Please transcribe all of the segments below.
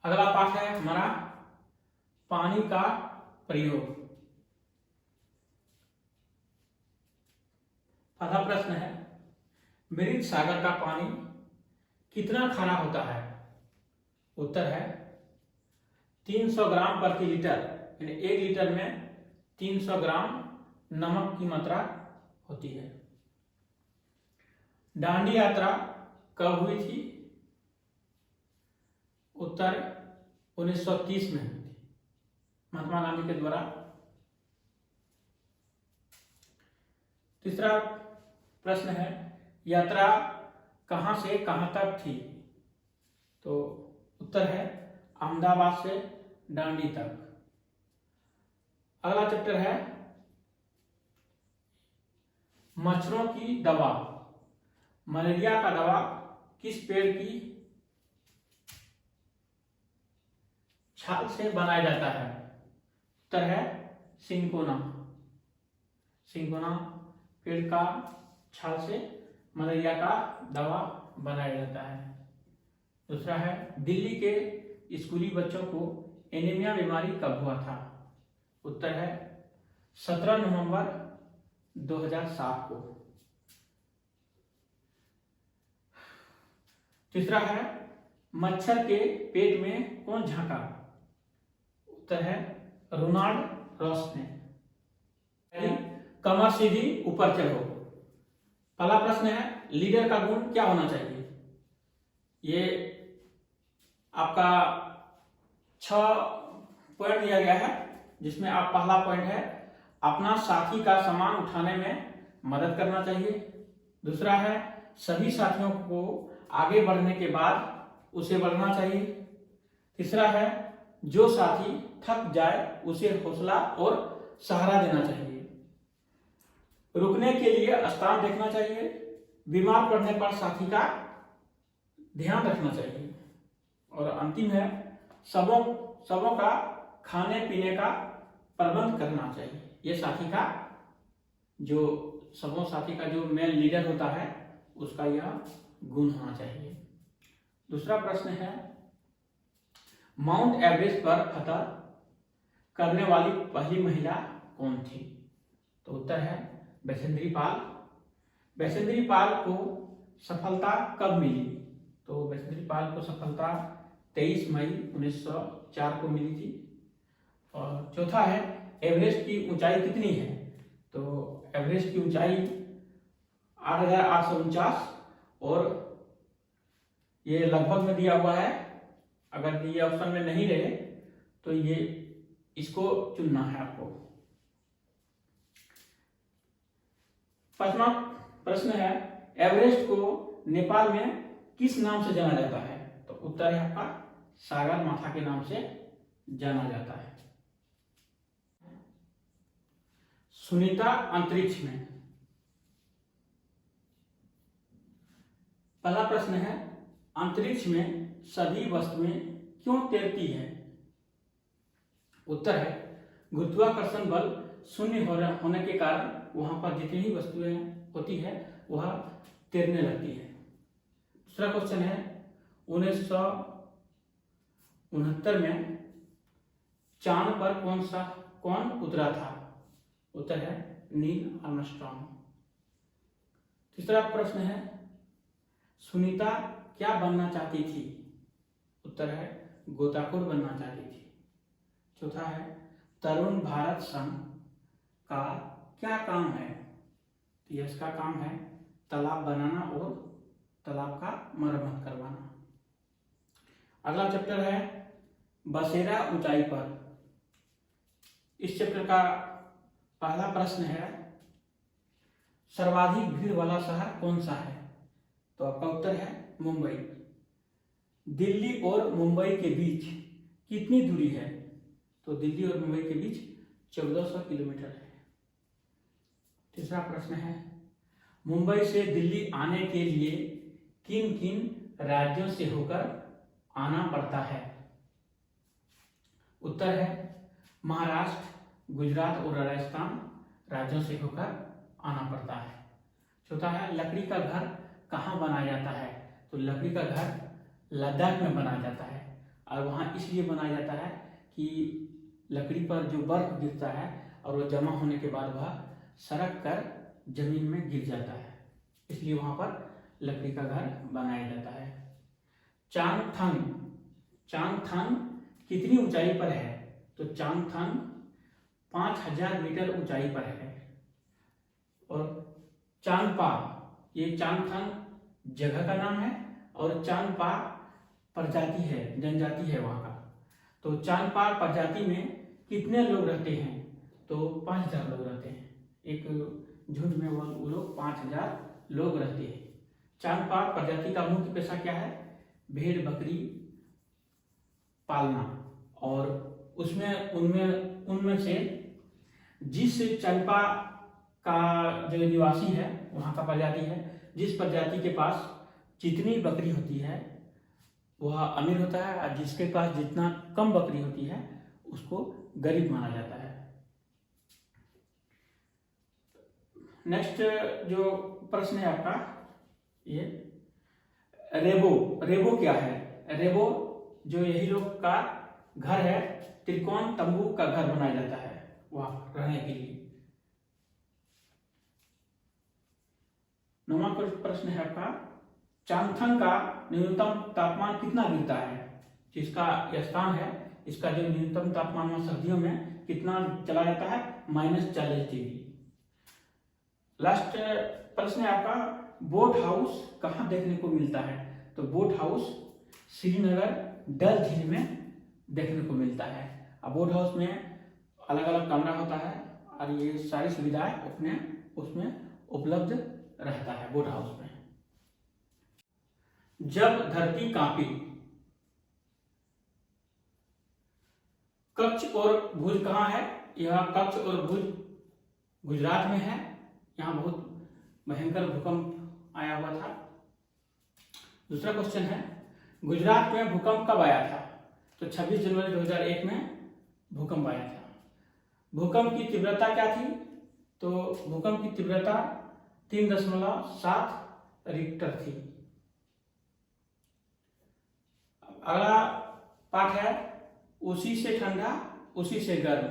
अगला पाठ है हमारा पानी का प्रयोग। पहला प्रश्न है, मृत सागर का पानी कितना खारा होता है? उत्तर है 300 ग्राम प्रति लीटर, यानी 1 लीटर में 300 ग्राम नमक की मात्रा होती है। दांडी यात्रा कब हुई थी? उत्तर 1930 में हुई थी, महात्मा गांधी के द्वारा। तीसरा प्रश्न है, यात्रा कहां से कहां तक थी? तो उत्तर है अहमदाबाद से दांडी तक। अगला चैप्टर है मच्छरों की दवा। मलेरिया का दवा किस पेड़ की छाल से बनाया जाता है? उत्तर है सिंकोना। सिंकोना पेड़ का छाल से मलेरिया का दवा बनाया जाता है। दूसरा है, दिल्ली के स्कूली बच्चों को एनीमिया बीमारी कब हुआ था? उत्तर है 17 नवंबर 2007 को। तीसरा है, मच्छर के पेट में कौन झांका? उत्तर है रोनाल्ड रॉस ने। कमर सीधी ऊपर चढ़ो। पहला प्रश्न है, लीडर का गुण क्या होना चाहिए? ये आपका 6 पॉइंट दिया गया है, जिसमें आप पहला पॉइंट है अपना साथी का सामान उठाने में मदद करना चाहिए। दूसरा है, सभी साथियों को आगे बढ़ने के बाद उसे बढ़ना चाहिए। तीसरा है, जो साथी थक जाए उसे हौसला और सहारा देना चाहिए। रुकने के लिए स्थान देखना चाहिए। बीमार पड़ने पर साथी का ध्यान रखना चाहिए। और अंतिम है, सबों का खाने पीने का प्रबंध करना चाहिए। ये साथी का साथी का जो मेन लीडर होता है उसका यह गुण होना चाहिए। दूसरा प्रश्न है, माउंट एवरेस्ट पर फतह करने वाली पहली महिला कौन थी? तो उत्तर है बैसेंद्री पाल। बैसेंद्री पाल को सफलता कब मिली? तो बैसेंद्री पाल को सफलता 23 मई 1904 को मिली थी। और चौथा है, एवरेस्ट की ऊंचाई कितनी है? तो एवरेस्ट की ऊंचाई 8,849 और ये लगभग में दिया हुआ है। अगर ये ऑप्शन में नहीं रहे तो ये इसको चुनना है आपको। पांचवा प्रश्न है, एवरेस्ट को नेपाल में किस नाम से जाना जाता है? तो उत्तर है आपका सागर माथा के नाम से जाना जाता है। सुनीता अंतरिक्ष में। पहला प्रश्न है, अंतरिक्ष में सभी वस्तुएं क्यों तैरती हैं? उत्तर है गुरुत्वाकर्षण बल शून्य होने के कारण वहां पर जितनी ही वस्तुएं होती है वह तैरने लगती है। दूसरा क्वेश्चन है, 1969 में चांद पर कौन उतरा था? उत्तर है नील आर्मस्ट्रॉन्ग। तीसरा प्रश्न है, सुनीता क्या बनना चाहती थी? उत्तर है गोताखोर बनना चाहती थी। चौथा है, तरुण भारत संघ का क्या काम है? तो इसका काम है तालाब बनाना और तालाब का मरम्मत करवाना। अगला चैप्टर है बसेरा ऊंचाई पर। इस चैप्टर का पहला प्रश्न है, सर्वाधिक भीड़ वाला शहर कौन सा है? तो आपका उत्तर है मुंबई। दिल्ली और मुंबई के बीच कितनी दूरी है? तो दिल्ली और मुंबई के बीच 1400 किलोमीटर है। तीसरा प्रश्न है, मुंबई से दिल्ली आने के लिए किन किन राज्यों से होकर आना पड़ता है? उत्तर है महाराष्ट्र, गुजरात और राजस्थान राज्यों से होकर आना पड़ता है। चौथा है, लकड़ी का घर कहाँ बनाया जाता है? तो लकड़ी का घर लद्दाख में बनाया जाता है और वहाँ इसलिए बनाया जाता है कि लकड़ी पर जो बर्फ गिरता है और वो जमा होने के बाद वह सरक कर जमीन में गिर जाता है, इसलिए वहां पर लकड़ी का घर बनाया जाता है। चांगथंग, चांगथंग कितनी ऊंचाई पर है? तो चांगथंग 5000 मीटर ऊंचाई पर है। और चांगपा, ये चांगथंग जगह का नाम है और चांगपा प्रजाति है, जनजाति है वहां का। तो चांगपा प्रजाति में कितने लोग रहते हैं? तो 5000 लोग रहते हैं। एक झुंड में वो लोग 5000 लोग रहते हैं। चांगपा प्रजाति का मुख्य पेशा क्या है? भेड़ बकरी पालना। और उनमें से जिस चांगपा का जो निवासी है, वहां का प्रजाति है, जिस प्रजाति के पास जितनी बकरी होती है वह अमीर होता है, और जिसके पास जितना कम बकरी होती है उसको गरीब माना जाता है। नेक्स्ट जो प्रश्न है आपका, ये रेबो। रेबो क्या है? रेबो जो यही लोग का घर है, त्रिकोण तंबू का घर बनाया जाता है वहां रहने के लिए। 9वां प्रश्न है आपका, चांगथंग का न्यूनतम तापमान कितना गिरता है? जिसका स्थान है, इसका जो न्यूनतम तापमान में सर्दियों में कितना चला जाता है? -40 डिग्री। लास्ट प्रश्न है आपका, बोट हाउस कहाँ देखने को मिलता है? तो बोट हाउस श्रीनगर डल झील में देखने को मिलता है। अब बोट हाउस में अलग अलग कमरा होता है और ये सारी सुविधाएं अपने उसमें उपलब्ध रहता है बोट हाउस में। जब धरती कांपी, कच्छ और भुज कहाँ है? यह कच्छ और भुज गुजरात में है। यहाँ बहुत भयंकर भूकंप आया हुआ था। दूसरा क्वेश्चन है, गुजरात में भूकंप कब आया था? तो 26 जनवरी 2001 में भूकंप आया था। भूकंप की तीव्रता क्या थी? तो भूकंप की तीव्रता 3.7 रिक्टर थी। अगला पाठ है, उसी से ठंडा उसी से गर्म।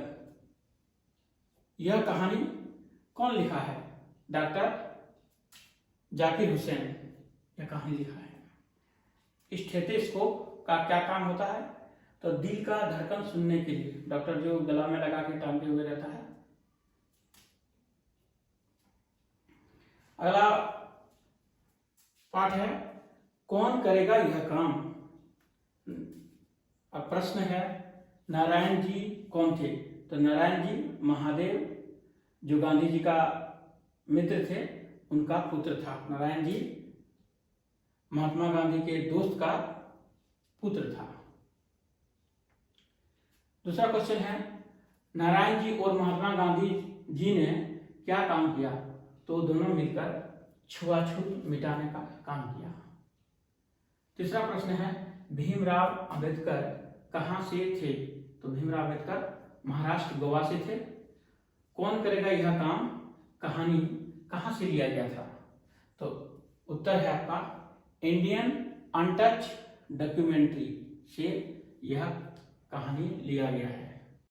यह कहानी कौन लिखा है? डॉक्टर जाकिर हुसैन यह कहानी लिखा है। स्टेथोस्कोप का क्या काम होता है? तो दिल का धड़कन सुनने के लिए, डॉक्टर जो गला में लगा के टांगे हुए रहता है। अगला पाठ है, कौन करेगा यह काम? अब प्रश्न है, नारायण जी कौन थे? तो नारायण जी महादेव जो गांधी जी का मित्र थे, उनका पुत्र था। नारायण जी महात्मा गांधी के दोस्त का पुत्र था। दूसरा क्वेश्चन है, नारायण जी और महात्मा गांधी जी ने क्या काम किया? तो दोनों मिलकर छुआछूत मिटाने का काम किया। तीसरा प्रश्न है, भीमराव अंबेडकर कहाँ से थे? तो भीमराव अंबेडकर महाराष्ट्र गोवा से थे। कौन करेगा यह काम कहानी कहाँ से लिया गया था? तो उत्तर है आपका इंडियन अनटच डॉक्यूमेंट्री से यह कहानी लिया गया है।